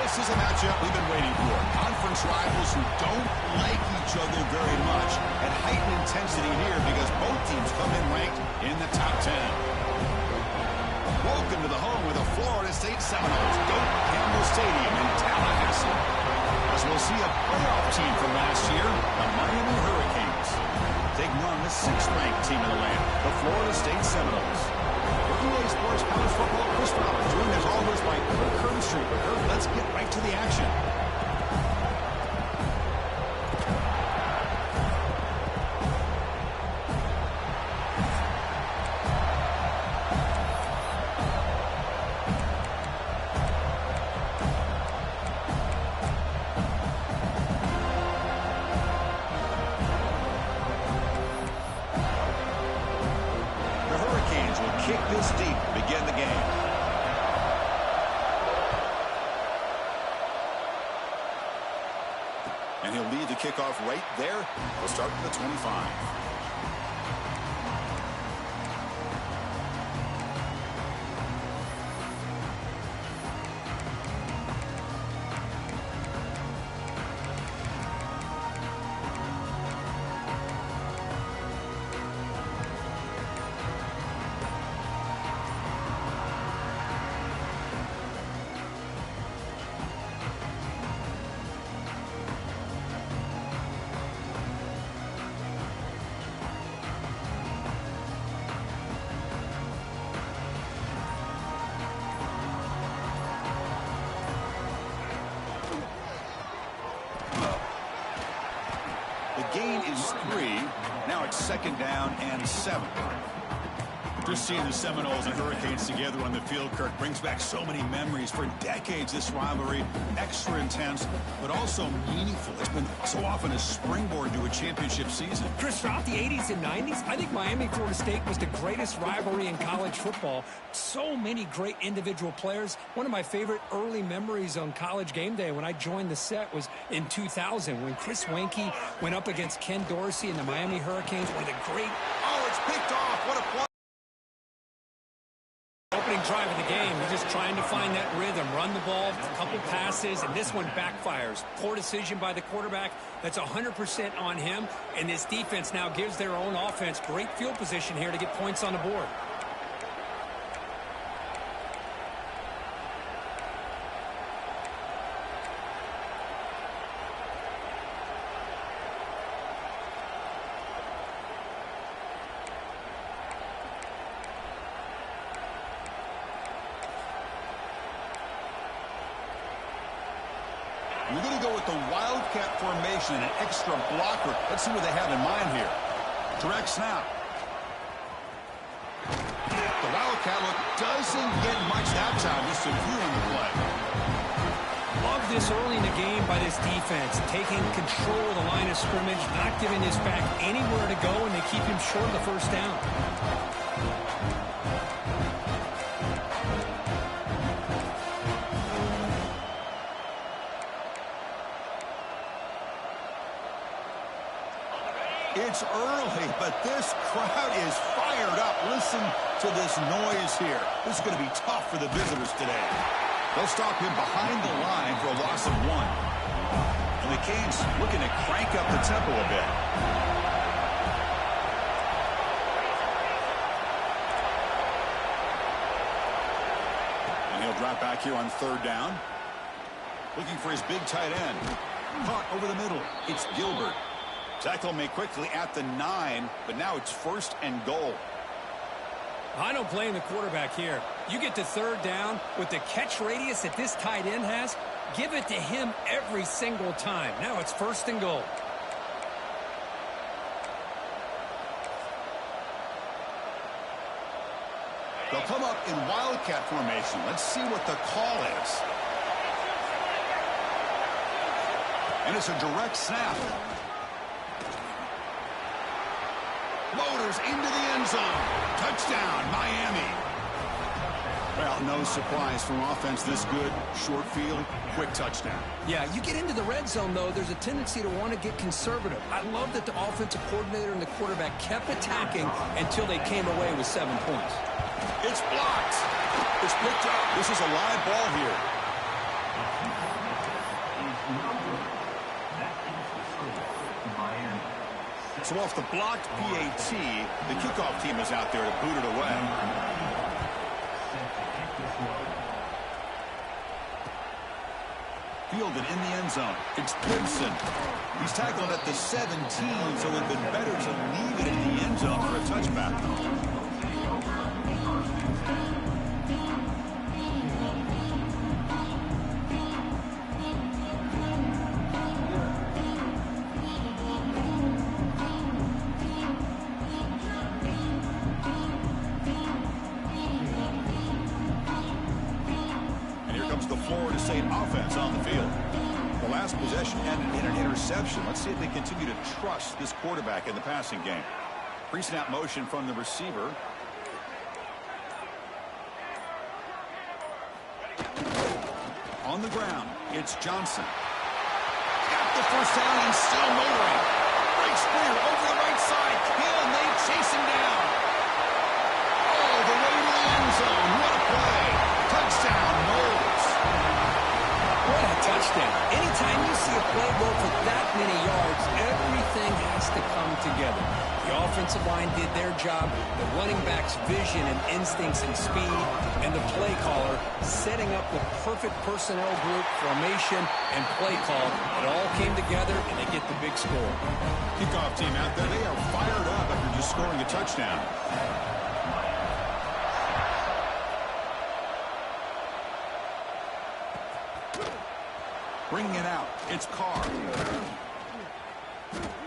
This is a matchup we've been waiting for. Conference rivals who don't like each other very much, and heightened intensity here because both teams come in ranked in the top 10. Welcome to the home of the Florida State Seminoles, go Campbell Stadium in Tallahassee. As we'll see a playoff team from last year, the Miami Hurricanes, taking on the 6th-ranked team in the land, the Florida State Seminoles. For EA Sports College Football, Chris Roberts, joined as always by Kirk Herbstreit. Kirk, let's get right to the action. Kick this deep to begin the game. And he'll lead the kickoff right there. We'll start with the 25. Gain is 3. Now it's 2nd down and 7. Just seeing the Seminoles and Hurricanes together on the field, Kirk, brings back so many memories. For decades, this rivalry, extra intense, but also meaningful. It's been so often a springboard to a championship season. Chris, throughout the 80s and 90s, I think Miami-Florida State was the greatest rivalry in college football. So many great individual players. One of my favorite early memories on College Game Day when I joined the set was in 2000 when Chris Weinke went up against Ken Dorsey and the Miami Hurricanes. One of the great... Oh, it's picked off. What a play. Opening drive of the game, he's just trying to find that rhythm, run the ball, a couple passes, and this one backfires. Poor decision by the quarterback. That's 100% on him, and this defense now gives their own offense great field position here to get points on the board. We're going to go with the Wildcat formation and an extra blocker. Let's see what they have in mind here. Direct snap. The Wildcat look doesn't get much that time. Just a few on the play. Love this early in the game by this defense. Taking control of the line of scrimmage, not giving this back anywhere to go, and they keep him short of the first down. It's early, but this crowd is fired up. Listen to this noise here. This is going to be tough for the visitors today. They'll stop him behind the line for a loss of 1. And the Canes looking to crank up the tempo a bit. And he'll drop back here on 3rd down. Looking for his big tight end. Caught over the middle. It's Gilbert. Tackle made quickly at the 9, but now it's 1st and goal. I don't blame the quarterback here. You get to 3rd down with the catch radius that this tight end has, give it to him every single time. Now it's 1st and goal. They'll come up in Wildcat formation. Let's see what the call is. And it's a direct snap. Loaders into the end zone. Touchdown, Miami. Well, no surprise from offense this good. Short field, quick touchdown. Yeah, you get into the red zone, though, there's a tendency to want to get conservative. I love that the offensive coordinator and the quarterback kept attacking until they came away with 7 points. It's blocked. It's picked up. This is a live ball here. So off the blocked PAT, the kickoff team is out there to boot it away. Fielded in the end zone. It's Gibson. He's tackled at the 17, so it would have been better to leave it in the end zone for a touchback. The Florida State offense on the field. The last possession ended in an interception. Let's see if they continue to trust this quarterback in the passing game. Pre-snap motion from the receiver. On the ground, it's Johnson. Got the first down and still motoring. Breaks clear over the right side. Hill, and they chase him down. Oh, the way to the end zone. What a play. Touchdown, Knowles. What a touchdown. Anytime you see a play go for that many yards, everything has to come together. The offensive line did their job, the running back's vision and instincts and speed, and the play caller setting up the perfect personnel group, formation, and play call. It all came together, and they get the big score. Kickoff team out there, they are fired up after just scoring a touchdown. Bringing it out, it's Carr.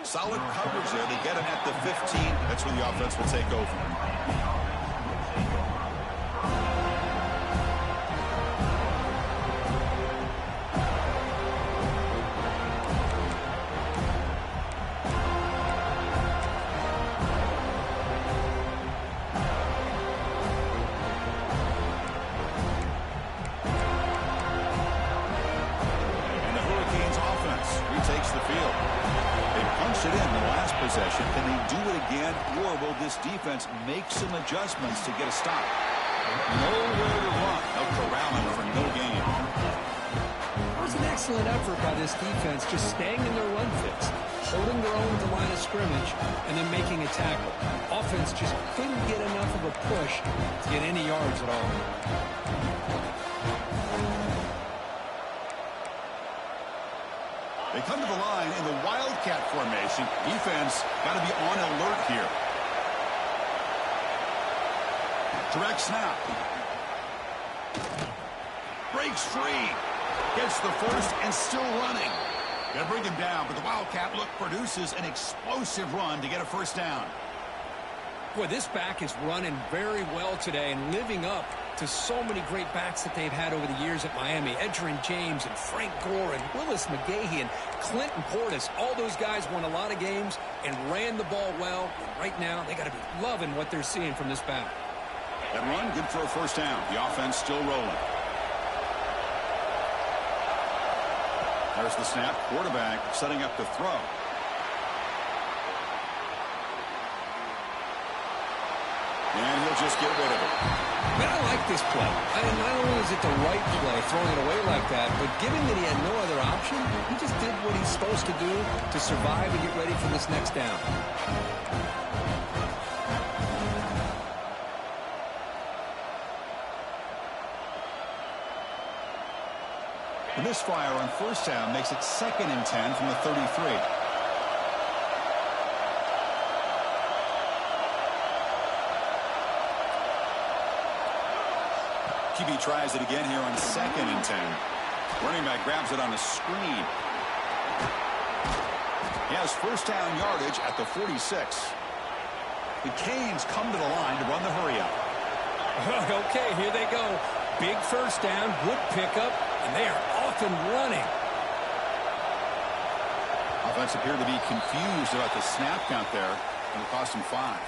Solid coverage there. They get him at the 15. That's where the offense will take over. Takes the field. They punched it in the last possession. Can they do it again, or will this defense make some adjustments to get a stop? Nowhere to run. They'll corral him for no gain. It was an excellent effort by this defense, just staying in their run fix, holding their own at the line of scrimmage, and then making a tackle. Offense just couldn't get enough of a push to get any yards at all. They come to the line in the Wildcat formation. Defense got to be on alert here. Direct snap. Breaks free. Gets the first and still running. Got to bring him down, but the Wildcat look produces an explosive run to get a first down. Boy, this back is running very well today and living up to so many great backs that they've had over the years at Miami. Edgerrin James and Frank Gore and Willis McGahee and Clinton Portis. All those guys won a lot of games and ran the ball well. And right now, they got to be loving what they're seeing from this back. That run, good for a first down. The offense still rolling. There's the snap. Quarterback setting up to throw. And he'll just get rid of it. Man, I like this play. Not only is it the right play, throwing it away like that, but given that he had no other option, he just did what he's supposed to do to survive and get ready for this next down. The misfire on first down makes it 2nd and 10 from the 33. QB tries it again here on 2nd and 10. Running back grabs it on a screen. He has first down yardage at the 46. The Canes come to the line to run the hurry up. Okay, here they go. Big first down, good pickup, and they are off and running. Offense appeared to be confused about the snap count there, and it cost him 5.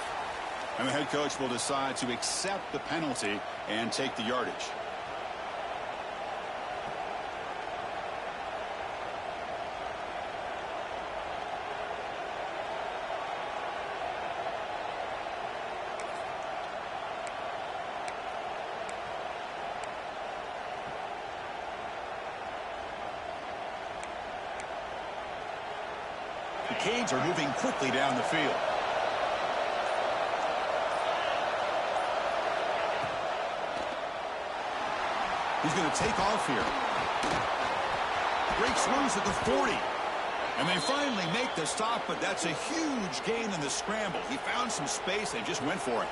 And the head coach will decide to accept the penalty and take the yardage. The Hurricanes are moving quickly down the field. He's going to take off here. Breaks loose at the 40. And they finally make the stop, but that's a huge gain in the scramble. He found some space and just went for it.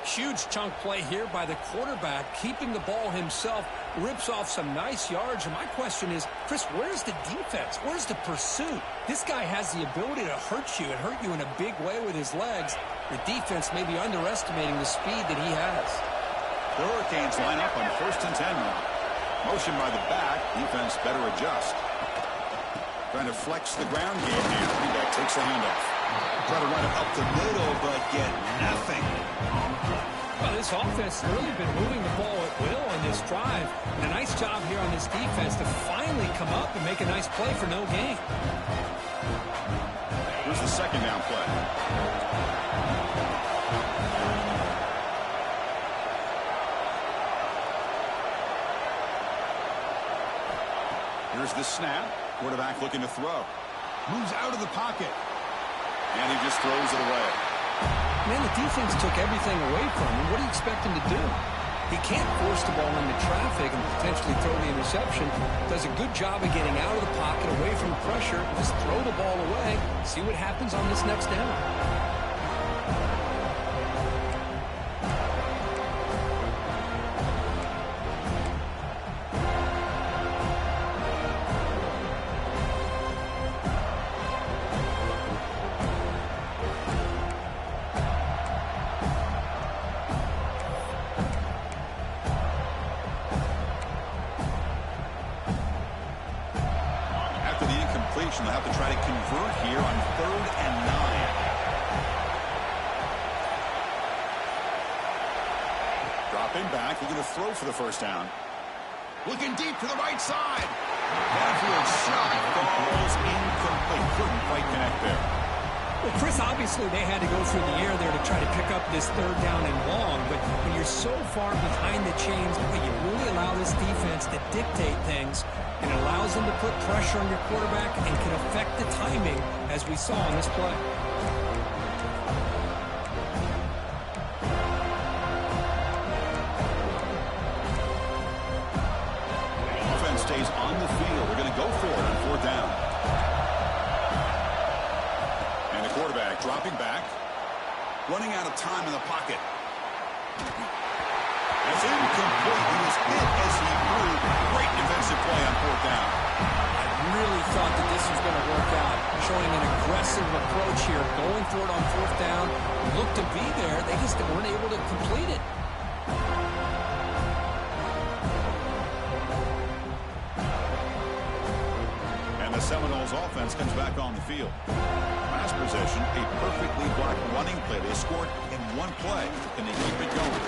Huge chunk play here by the quarterback, keeping the ball himself, rips off some nice yards. And my question is, Chris, where's the defense? Where's the pursuit? This guy has the ability to hurt you and hurt you in a big way with his legs. The defense may be underestimating the speed that he has. The Hurricanes line up on 1st and 10 now. Motion by the back. Defense better adjust. Trying to flex the ground game here. Running back takes the handoff. Try to run it up the middle, but get nothing. Well, this offense has really been moving the ball at will on this drive. And a nice job here on this defense to finally come up and make a nice play for no gain. Here's the 2nd down play. Here's the snap. Quarterback looking to throw. Moves out of the pocket. And he just throws it away. Man, the defense took everything away from him. What do you expect him to do? He can't force the ball into traffic and potentially throw the interception. Does a good job of getting out of the pocket, away from pressure. Just throw the ball away. See what happens on this next down. They'll have to try to convert here on 3rd and 9. Dropping back, looking to throw for the 1st down. Looking deep to the right side. Downfield shot falls incomplete. Couldn't quite connect there. Well, Chris, obviously they had to go through the air there to try to pick up this 3rd down and long, but when you're so far behind the chains, you really allow this defense to dictate things, and it allows them to put pressure on your quarterback and can affect the timing, as we saw on this play. Offense stays on the field. They're going to go for it on 4th down. And the quarterback dropping back. Running out of time in the pocket. That's incomplete. He was hit as he threw. Great defensive play on 4th down. I really thought that this was going to work out. Showing an aggressive approach here. Going for it on 4th down. Looked to be there. They just weren't able to complete it. And the Seminoles offense comes back on the field. Last possession, a perfectly blocked running play. They scored in one play. Can they keep it going?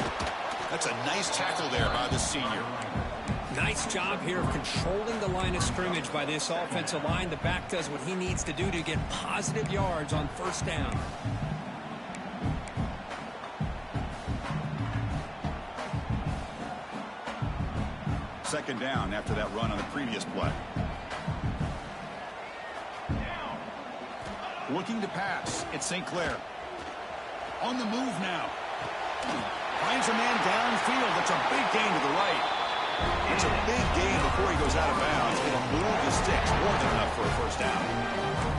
That's a nice tackle there by the senior. Nice job here of controlling the line of scrimmage by this offensive line. The back does what he needs to do to get positive yards on 1st down. Second down after that run on the previous play. Looking to pass. It's St. Clair. On the move now. Finds a man downfield. It's a big gain to the right. It's a big gain before he goes out of bounds. It'll move the sticks. More than enough for a 1st down.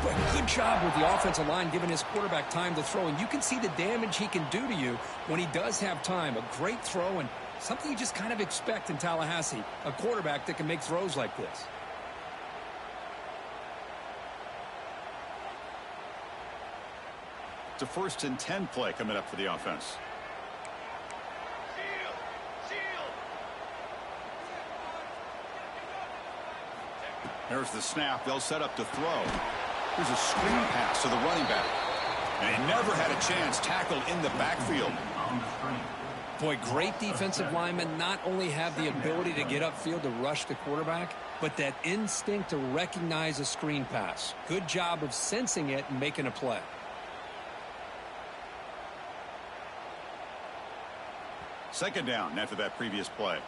But good job with the offensive line giving his quarterback time to throw. And you can see the damage he can do to you when he does have time. A great throw and something you just kind of expect in Tallahassee. A quarterback that can make throws like this. It's a 1st and 10 play coming up for the offense. There's the snap. They'll set up to throw. There's a screen pass to the running back. And he never had a chance. Tackled in the backfield. Boy, great defensive linemen not only have the ability to get upfield to rush the quarterback, but that instinct to recognize a screen pass. Good job of sensing it and making a play. Second down after that previous play.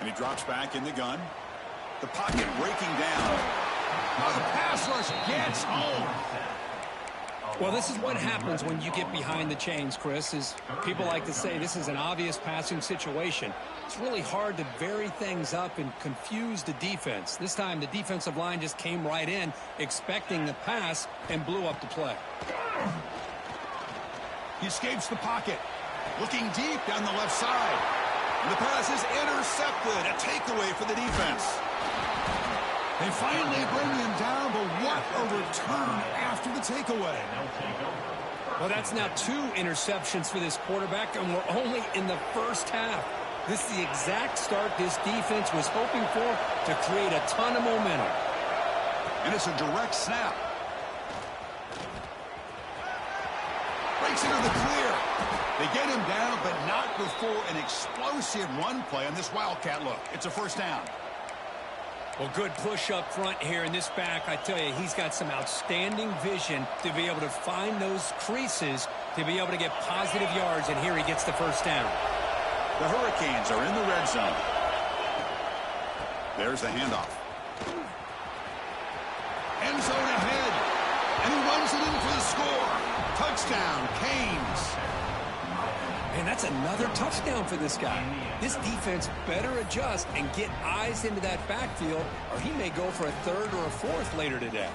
And he drops back in the gun. The pocket breaking down. Oh, the pass rush gets home. Well, this is what happens when you get behind the chains, Chris, is people like to say this is an obvious passing situation. It's really hard to vary things up and confuse the defense. This time, the defensive line just came right in, expecting the pass, and blew up the play. He escapes the pocket. Looking deep down the left side. And the pass is intercepted. A takeaway for the defense. They finally bring him down, but what a return after the takeaway. Well, that's now 2 interceptions for this quarterback, and we're only in the first half. This is the exact start this defense was hoping for to create a ton of momentum. And it's a direct snap. Breaks into the clear. They get him down, but not before an explosive run play on this Wildcat look. It's a first down. Well, good push up front here in this back. I tell you, he's got some outstanding vision to be able to find those creases, to be able to get positive yards, and here he gets the first down. The Hurricanes are in the red zone. There's the handoff. End zone ahead, and he runs it in for the score. Touchdown, Canes. And that's another touchdown for this guy. This defense better adjust and get eyes into that backfield, or he may go for a 3rd or a 4th later today.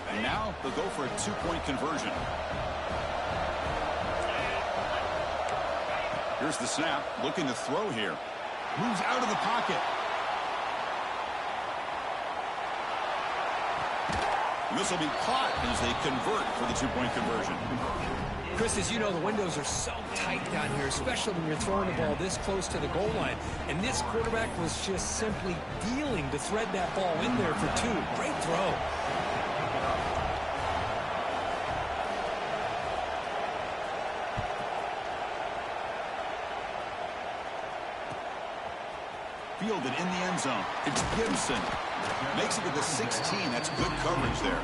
And now they'll go for a 2-point conversion. Here's the snap, looking to throw here. Moves out of the pocket. This will be caught as they convert for the 2-point conversion. Chris, as you know, the windows are so tight down here, especially when you're throwing the ball this close to the goal line. And this quarterback was just simply dealing to thread that ball in there for 2. Great throw. Fielded in the end zone. It's Gibson. Makes it to the 16. That's good coverage there.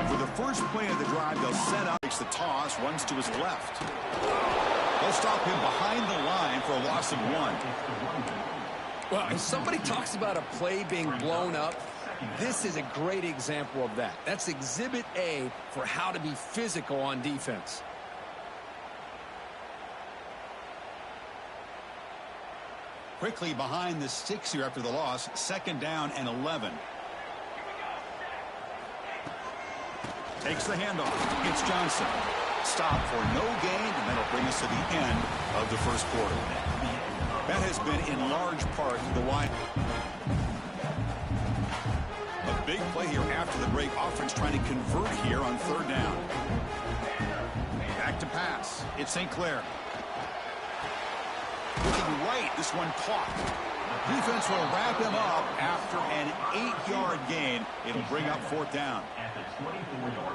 For the first play of the drive, they'll set up. Makes the toss, runs to his left. They'll stop him behind the line for a loss of 1. Well, if somebody talks about a play being blown up, this is a great example of that. That's Exhibit A for how to be physical on defense. Quickly behind the 6 here after the loss. 2nd down and 11. Takes the handoff. It's Johnson. Stop for no gain, and that'll bring us to the end of the first quarter. That has been in large part the why. A big play here after the break. Offense trying to convert here on 3rd down. Back to pass. It's St. Clair. Looking right. This one caught. Defense will wrap him up after an 8-yard gain. It'll bring up 4th down.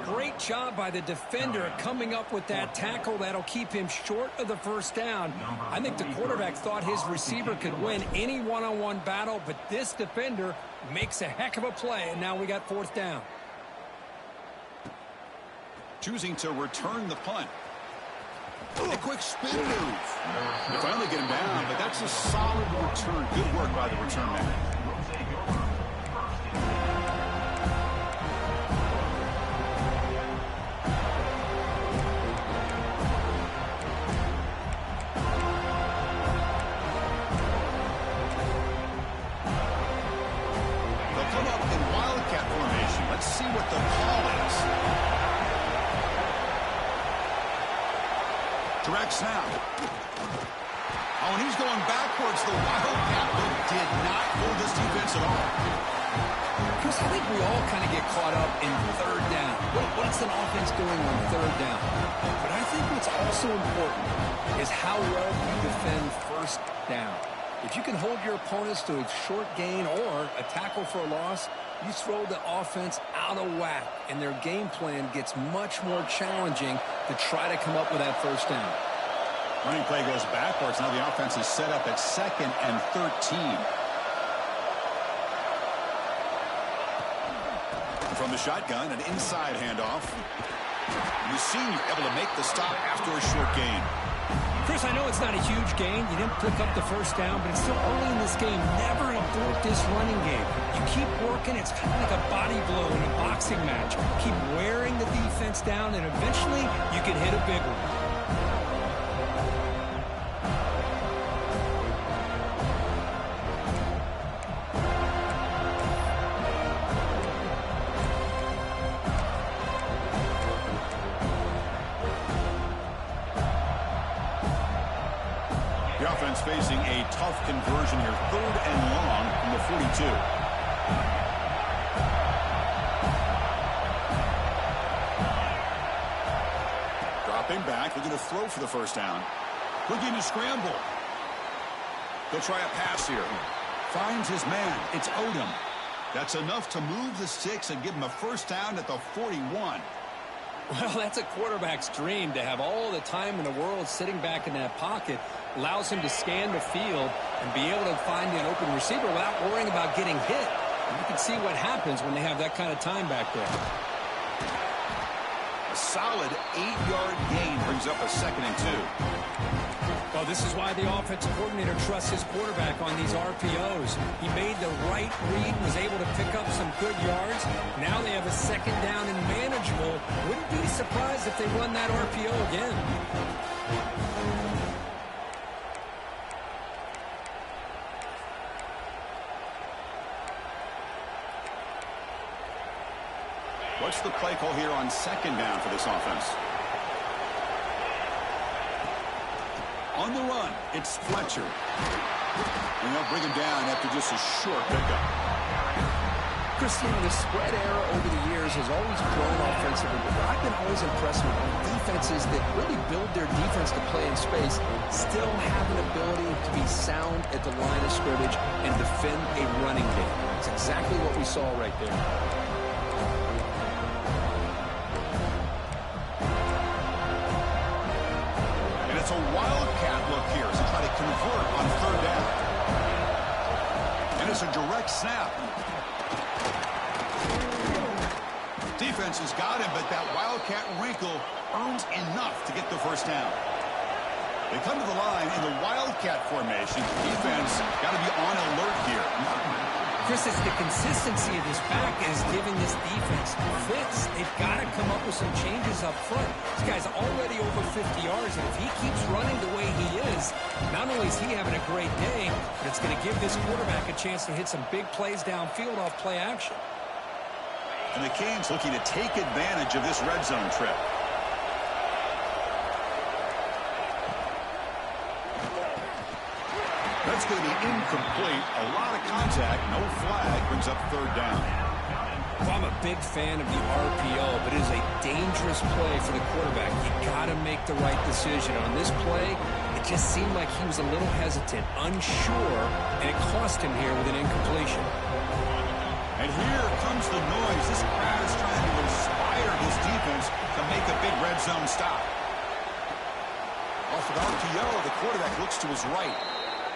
Great job by the defender coming up with that tackle that'll keep him short of the first down. I think the quarterback thought his receiver could win any one-on-one battle, but this defender makes a heck of a play, and now we got 4th down. Choosing to return the punt. A quick spin move. They finally get him down, but that's a solid return. Good work by the return man. They'll come up in Wildcat formation. Let's see what the call is. Direct snap. Oh, and he's going backwards. The Wildcat did not hold this defense at all. Chris, I think we all kind of get caught up in 3rd down. What's an offense doing on 3rd down? But I think what's also important is how well you defend 1st down. If you can hold your opponents to a short gain or a tackle for a loss, you throw the offense out of whack, and their game plan gets much more challenging to try to come up with that 1st down. Running play goes backwards. Now the offense is set up at 2nd and 13. From the shotgun, an inside handoff. The senior able to make the stop after a short gain. Chris, I know it's not a huge gain. You didn't pick up the first down, but it's still early in this game. Never abort this running game. You keep working. It's kind of like a body blow in a boxing match. Keep wearing the defense down, and eventually you can hit a big one. The offense facing a tough conversion here. 3rd and long from the 42. Dropping back, looking to throw for the first down. Looking to scramble. He'll try a pass here. Finds his man. It's Odom. That's enough to move the sticks and give him a first down at the 41. Well, that's a quarterback's dream, to have all the time in the world sitting back in that pocket. Allows him to scan the field and be able to find an open receiver without worrying about getting hit. And you can see what happens when they have that kind of time back there. A solid 8-yard gain brings up a 2nd and 2. Well, this is why the offensive coordinator trusts his quarterback on these RPOs. He made the right read, was able to pick up some good yards. Now they have a 2nd down and manageable. Wouldn't be surprised if they run that RPO again. What's the play call here on 2nd down for this offense? On the run, it's Fletcher. And they'll bring him down after just a short pickup. Christian, the spread era over the years has always grown offensively, but I've been always impressed with defenses that really build their defense to play in space, still have an ability to be sound at the line of scrimmage and defend a running game. It's exactly what we saw right there. It's a wildcat look here as they try to convert on 3rd down. And it's a direct snap. Defense has got him, but that wildcat wrinkle earns enough to get the first down. They come to the line in the wildcat formation. Defense got to be on alert here. Chris, it's the consistency of this back is giving this defense fits. They've got to come up with some changes up front. This guy's already over 50 yards, and if he keeps running the way he is, not only is he having a great day, but it's going to give this quarterback a chance to hit some big plays downfield off play action. And the Canes looking to take advantage of this red zone trip. That's going to be incomplete. A lot of contact. No flag. Brings up 3rd down. Well, I'm a big fan of the RPO, but it is a dangerous play for the quarterback. You got to make the right decision. On this play, it just seemed like he was a little hesitant, unsure, and it cost him here with an incompletion. And here comes the noise. This crowd is trying to inspire this defense to make a big red zone stop. Off of RPO, the quarterback looks to his right.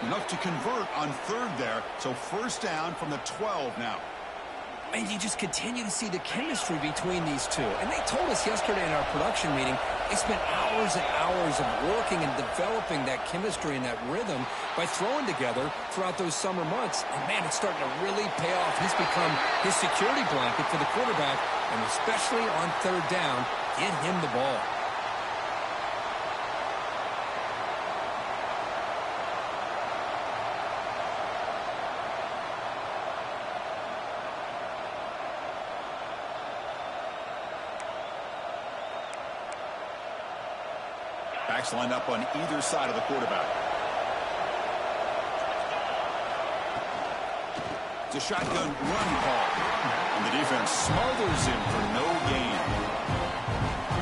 Enough to convert on 3rd there. So 1st down from the 12 now. And you just continue to see the chemistry between these two. And they told us yesterday in our production meeting, they spent hours and hours of working and developing that chemistry and that rhythm by throwing together throughout those summer months. And, man, it's starting to really pay off. He's become his security blanket for the quarterback, and especially on 3rd down, get him the ball. Backs lined up on either side of the quarterback. It's a shotgun run call. And the defense smothers him for no gain.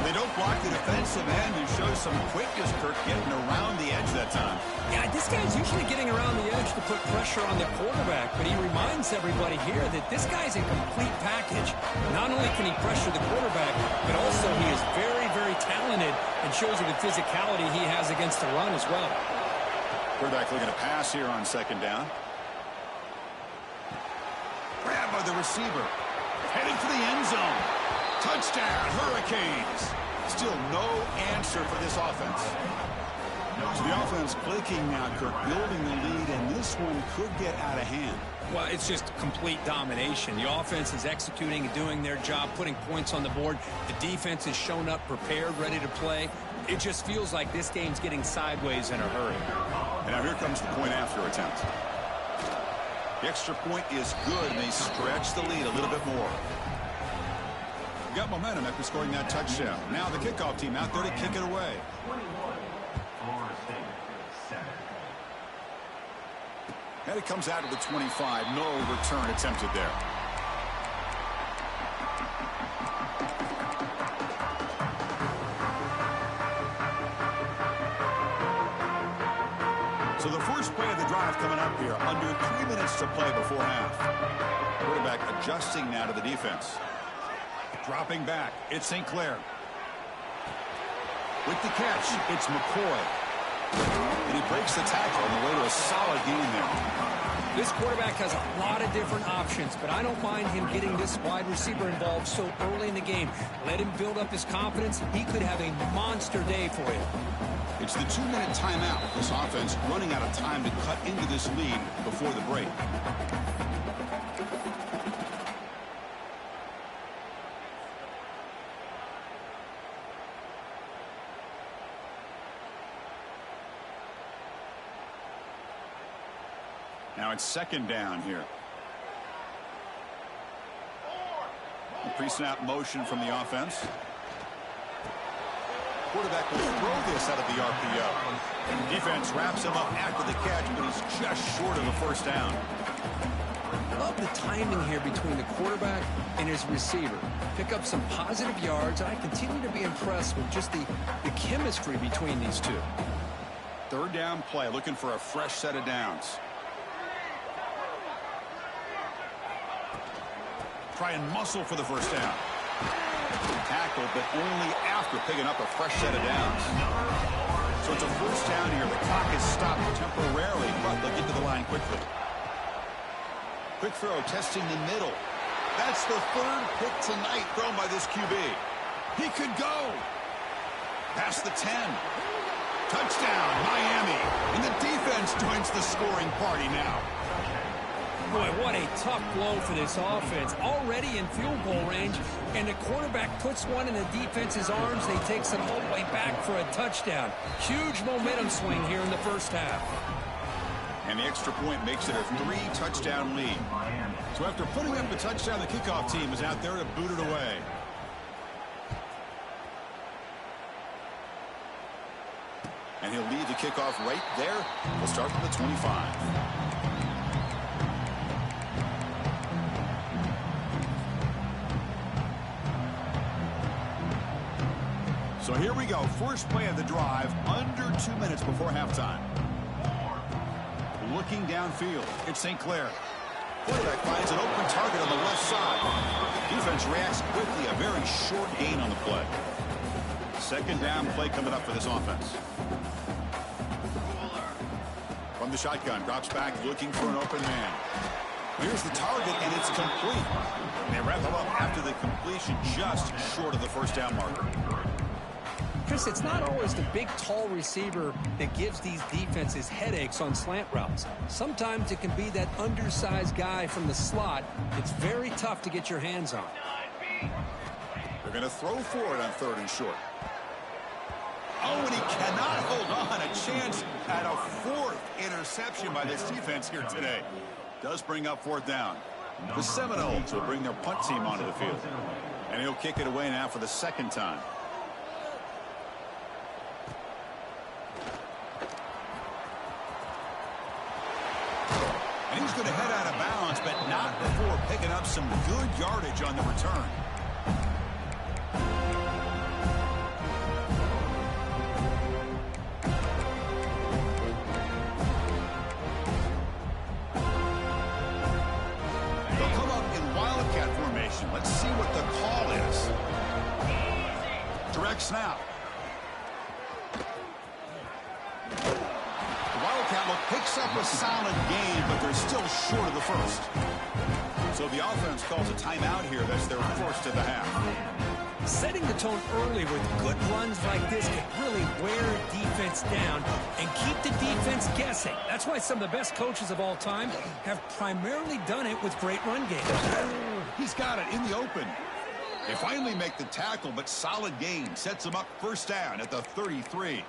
They don't block the defensive end and show some quickness, Kirk, getting around the edge that time. Yeah, this guy's usually getting around the edge to put pressure on the quarterback, but he reminds everybody here that this guy's a complete package. Not only can he pressure the quarterback, but also he is very, very talented and shows you the physicality he has against the run as well. Quarterback looking to pass here on 2nd down. Grab by the receiver. Headed for the end zone. Touchdown, Hurricanes. Still no answer for this offense. So the offense clicking now, Kirk, building the lead, and this one could get out of hand. Well, it's just complete domination. The offense is executing and doing their job, putting points on the board. The defense has shown up, prepared, ready to play. It just feels like this game's getting sideways in a hurry. And now here comes the point after attempt. The extra point is good, and they stretch the lead a little bit more. Got momentum after scoring that touchdown. Now the kickoff team out there to kick it away. And it comes out of the 25. No return attempted there. So the first play of the drive coming up here. Under 3 minutes to play before half. Quarterback adjusting now to the defense. Dropping back. It's St. Clair. With the catch, it's McCoy. And he breaks the tackle on the way to a solid gain there. This quarterback has a lot of different options, but I don't mind him getting this wide receiver involved so early in the game. Let him build up his confidence. He could have a monster day for you. It's the 2-minute timeout. This offense running out of time to cut into this lead before the break. Now it's second down here. Pre-snap motion from the offense. Quarterback will throw this out of the RPO. Defense wraps him up after the catch, but he's just short of a first down. Love the timing here between the quarterback and his receiver. Pick up some positive yards, and I continue to be impressed with just the chemistry between these two. Third down play, looking for a fresh set of downs. Try and muscle for the first down. Tackle, but only after picking up a fresh set of downs. So it's a first down here. The clock is stopped temporarily, but they'll get to the line quickly. Quick throw, testing the middle. That's the third pick tonight thrown by this QB. He could go. Past the 10. Touchdown, Miami. And the defense joins the scoring party now. Boy, what a tough blow for this offense. Already in field goal range, and the quarterback puts one in the defense's arms. They takes it all the way back for a touchdown. Huge momentum swing here in the first half. And the extra point makes it a 3-touchdown lead. So after putting up the touchdown, the kickoff team is out there to boot it away. And he'll lead the kickoff right there. We'll start from the 25. So here we go. First play of the drive, under 2 minutes before halftime. Looking downfield, it's St. Clair. Quarterback finds an open target on the left side. Defense reacts quickly, a very short gain on the play. Second down play coming up for this offense. From the shotgun, drops back, looking for an open man. Here's the target, and it's complete. And they wrap him up after the completion, just short of the first down marker. Chris, it's not always the big, tall receiver that gives these defenses headaches on slant routes. Sometimes it can be that undersized guy from the slot. It's very tough to get your hands on. They're going to throw for it on third and short. Oh, and he cannot hold on. A chance at a fourth interception by this defense here today. Does bring up fourth down. The Seminoles will bring their punt team onto the field. And he'll kick it away now for the second time. And he's going to head out of bounds, but not before picking up some good yardage on the return. They'll come up in wildcat formation. Let's see what the call is. Direct snap. Picks up a solid gain, but they're still short of the first. So the offense calls a timeout here. That's their first of the half. Setting the tone early with good runs like this can really wear a defense down and keep the defense guessing. That's why some of the best coaches of all time have primarily done it with great run games. He's got it in the open. They finally make the tackle, but solid gain sets them up first down at the 33.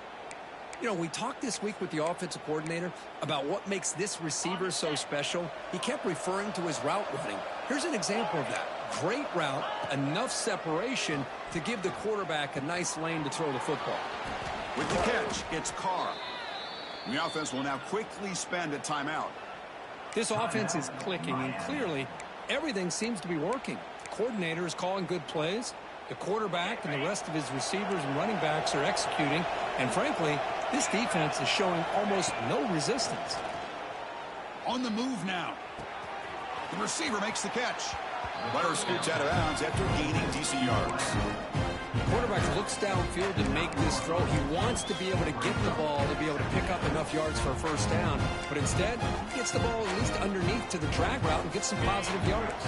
You know, we talked this week with the offensive coordinator about what makes this receiver so special. He kept referring to his route running. Here's an example of that. Great route, enough separation to give the quarterback a nice lane to throw the football. With the catch, it's Carr. And the offense will now quickly spend a timeout. This offense is clicking, and clearly everything seems to be working. The coordinator is calling good plays. The quarterback and the rest of his receivers and running backs are executing. And frankly, this defense is showing almost no resistance. On the move now. The receiver makes the catch. Runner scoots out of bounds after gaining decent yards. The quarterback looks downfield to make this throw. He wants to be able to get the ball to be able to pick up enough yards for a first down. But instead, he gets the ball at least underneath to the drag route and gets some positive yards.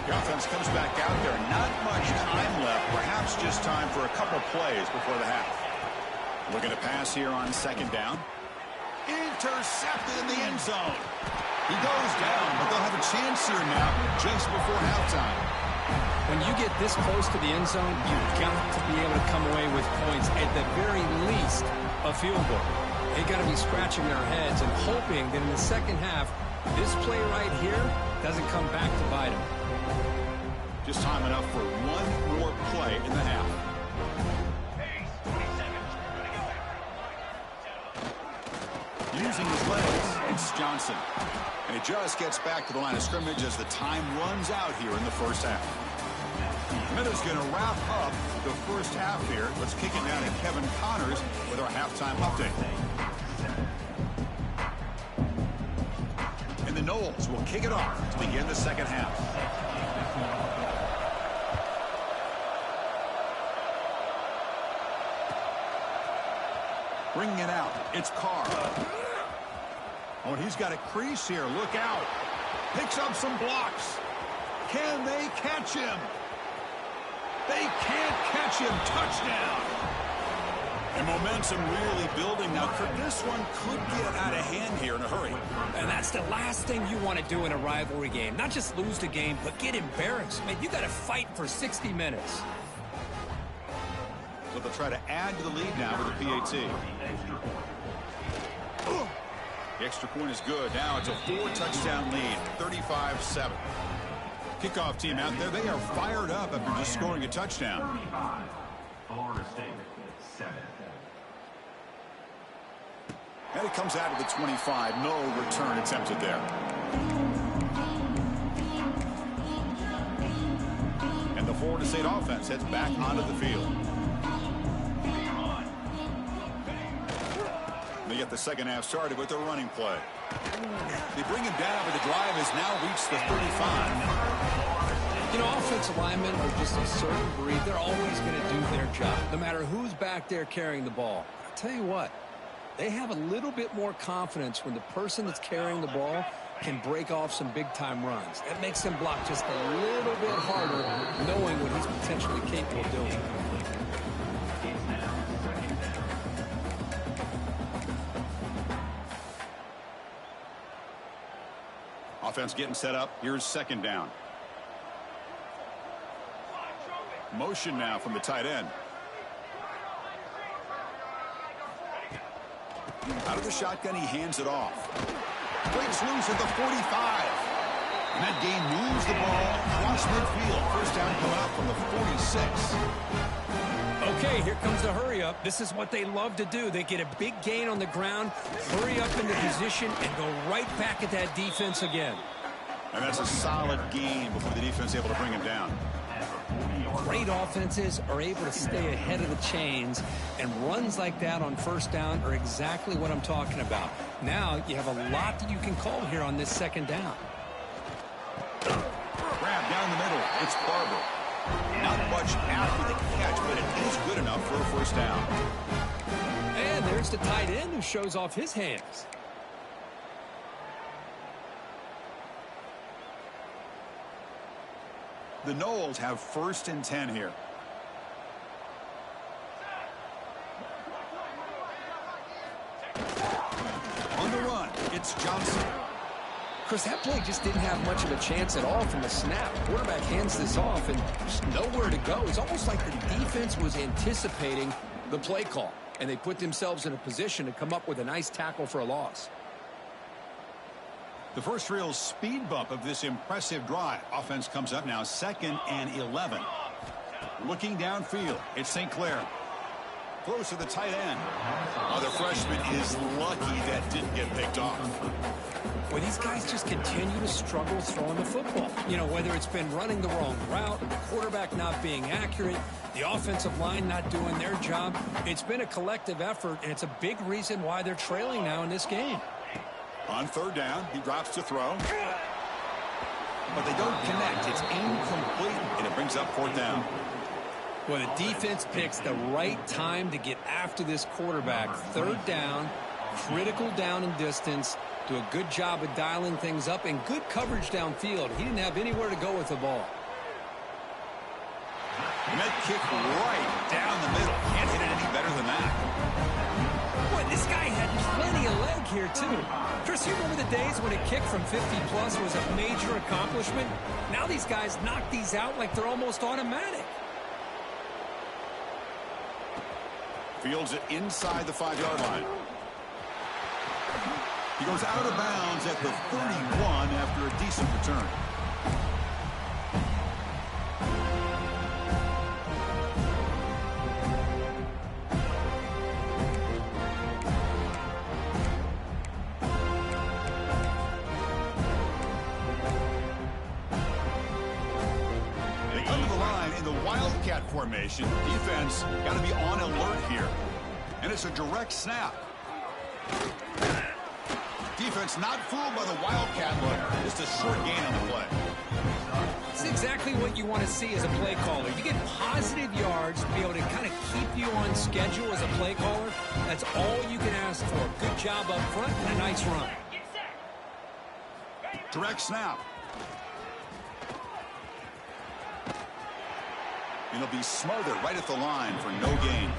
The offense comes back out there. Not much time left. Perhaps just time for a couple plays before the half. Looking to pass here on second down. Intercepted in the end zone. He goes down, but they'll have a chance here now just before halftime. When you get this close to the end zone, you've got to be able to come away with points, at the very least, a field goal. They've got to be scratching their heads and hoping that in the second half, this play right here doesn't come back to bite them. Just time enough for one more play in the half. Using his legs, it's Johnson. And he just gets back to the line of scrimmage as the time runs out here in the first half. Minutes going to wrap up the first half here. Let's kick it down to Kevin Connors with our halftime update. And the Knowles will kick it off to begin the second half. Bringing it out, it's Carr. Oh, and he's got a crease here. Look out. Picks up some blocks. Can they catch him? They can't catch him. Touchdown. And momentum really building now. This one could get out of hand here in a hurry. And that's the last thing you want to do in a rivalry game. Not just lose the game, but get embarrassed. Man, you got to fight for 60 minutes. So they'll try to add to the lead now with a PAT. The extra point is good. Now it's a 4-touchdown lead, 35-7. Kickoff team out there, they are fired up after just scoring a touchdown. And it comes out of the 25. No return attempted there. And the Florida State offense heads back onto the field. They get the second half started with their running play. They bring him down, but the drive has now reached the 35. You know, offensive linemen are just a certain breed. They're always going to do their job, no matter who's back there carrying the ball. I'll tell you what, they have a little bit more confidence when the person that's carrying the ball can break off some big-time runs. That makes them block just a little bit harder, knowing what he's potentially capable of doing. Offense getting set up. Here's second down. Motion now from the tight end. Out of the shotgun, he hands it off. Breaks loose at the 45. And that game moves the ball across midfield. First down coming up from the 46. Okay, here comes the hurry up. This is what they love to do. They get a big gain on the ground, hurry up into position, and go right back at that defense again. And that's a solid gain before the defense is able to bring him down. Great offenses are able to stay ahead of the chains, and runs like that on first down are exactly what I'm talking about. Now you have a lot that you can call here on this second down. Grab down the middle. It's Barber. Not much after the catch, but it is good enough for a first down. And there's the tight end who shows off his hands. The Noles have 1st and 10 here. On the run, it's Johnson. Chris, that play just didn't have much of a chance at all from the snap. Quarterback hands this off and just nowhere to go. It's almost like the defense was anticipating the play call, and they put themselves in a position to come up with a nice tackle for a loss. The first real speed bump of this impressive drive. Offense comes up now 2nd and 11. Looking downfield, it's St. Clair. Throws to the tight end. Oh, the freshman is lucky that didn't get picked off. Well, these guys just continue to struggle throwing the football. You know, whether it's been running the wrong route, the quarterback not being accurate, the offensive line not doing their job. It's been a collective effort, and it's a big reason why they're trailing now in this game. On 3rd down, he drops to throw. But they don't connect. It's incomplete, and it brings up 4th down. Well, the defense picks the right time to get after this quarterback. 3rd down, critical down and distance. Do a good job of dialing things up and good coverage downfield. He didn't have anywhere to go with the ball. And that kick right down the middle. Can't hit it any better than that. Boy, this guy had plenty of leg here, too. Chris, you remember the days when a kick from 50-plus was a major accomplishment? Now these guys knock these out like they're almost automatic. Fields it inside the 5-yard line. He goes out of bounds at the 31 after a decent return. They come to the line in the Wildcat formation. Defense got to be on alert here. And it's a direct snap. Defense not fooled by the Wildcat look. Just a short gain on the play. It's exactly what you want to see as a play caller. You get positive yards to be able to kind of keep you on schedule as a play caller. That's all you can ask for. Good job up front and a nice run. Direct snap. And he'll be smothered right at the line for no gain.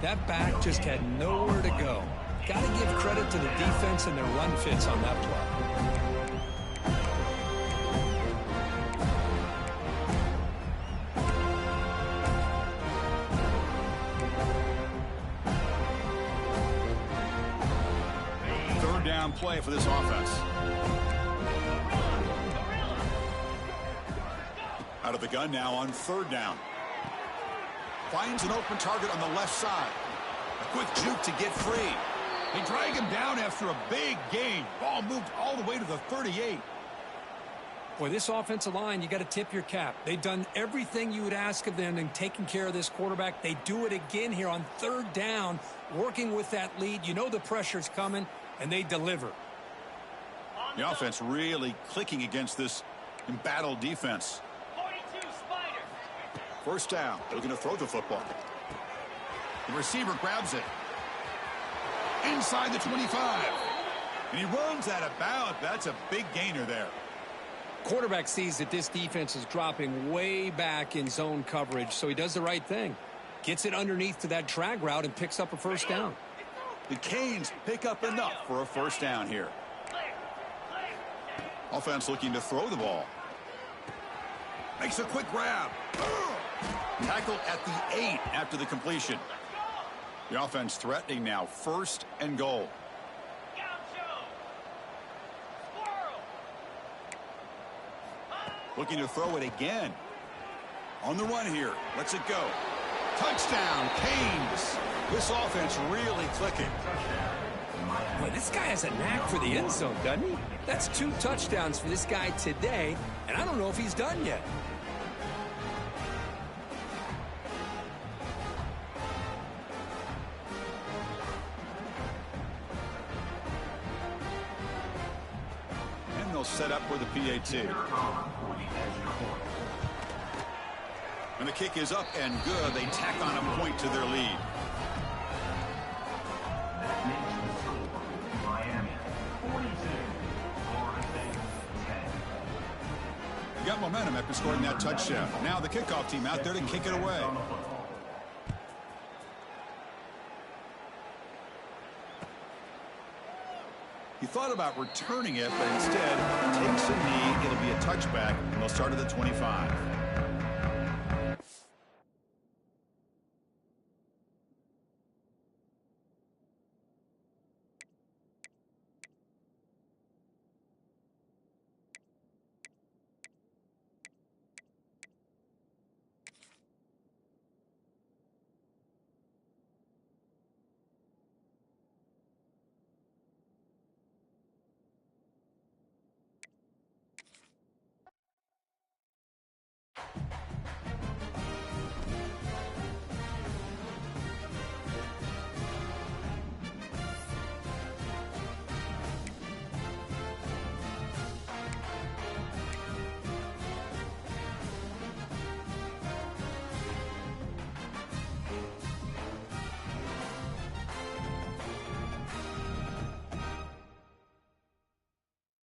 That back just had nowhere to go. Got to give credit to the defense and their run fits on that play. Third down play for this offense. Out of the gun now on 3rd down. Finds an open target on the left side. A quick juke to get free. They drag him down after a big gain. Ball moved all the way to the 38. Boy, this offensive line, you got to tip your cap. They've done everything you would ask of them in taking care of this quarterback. They do it again here on 3rd down, working with that lead. You know the pressure's coming, and they deliver. The offense really clicking against this embattled defense. 42 Spider. 1st down. They're going to throw the football. The receiver grabs it. Inside the 25. And he runs out of bounds. That's a big gainer there. Quarterback sees that this defense is dropping way back in zone coverage, so he does the right thing. Gets it underneath to that drag route and picks up a 1st down. The Canes pick up enough for a 1st down here. Offense looking to throw the ball. Makes a quick grab. Tackle at the 8 after the completion. The offense threatening now 1st and goal. Looking to throw it again. On the run here. Lets it go. Touchdown, Canes. This offense really clicking. Boy, this guy has a knack for the end zone, doesn't he? That's 2 touchdowns for this guy today, and I don't know if he's done yet. And they'll set up for the PAT. And the kick is up and good. They tack on a point to their lead. You got got momentum after scoring that touchdown. Now the kickoff team out there to kick it away. He thought about returning it, but instead takes a knee. It'll be a touchback, and they'll start at the 25.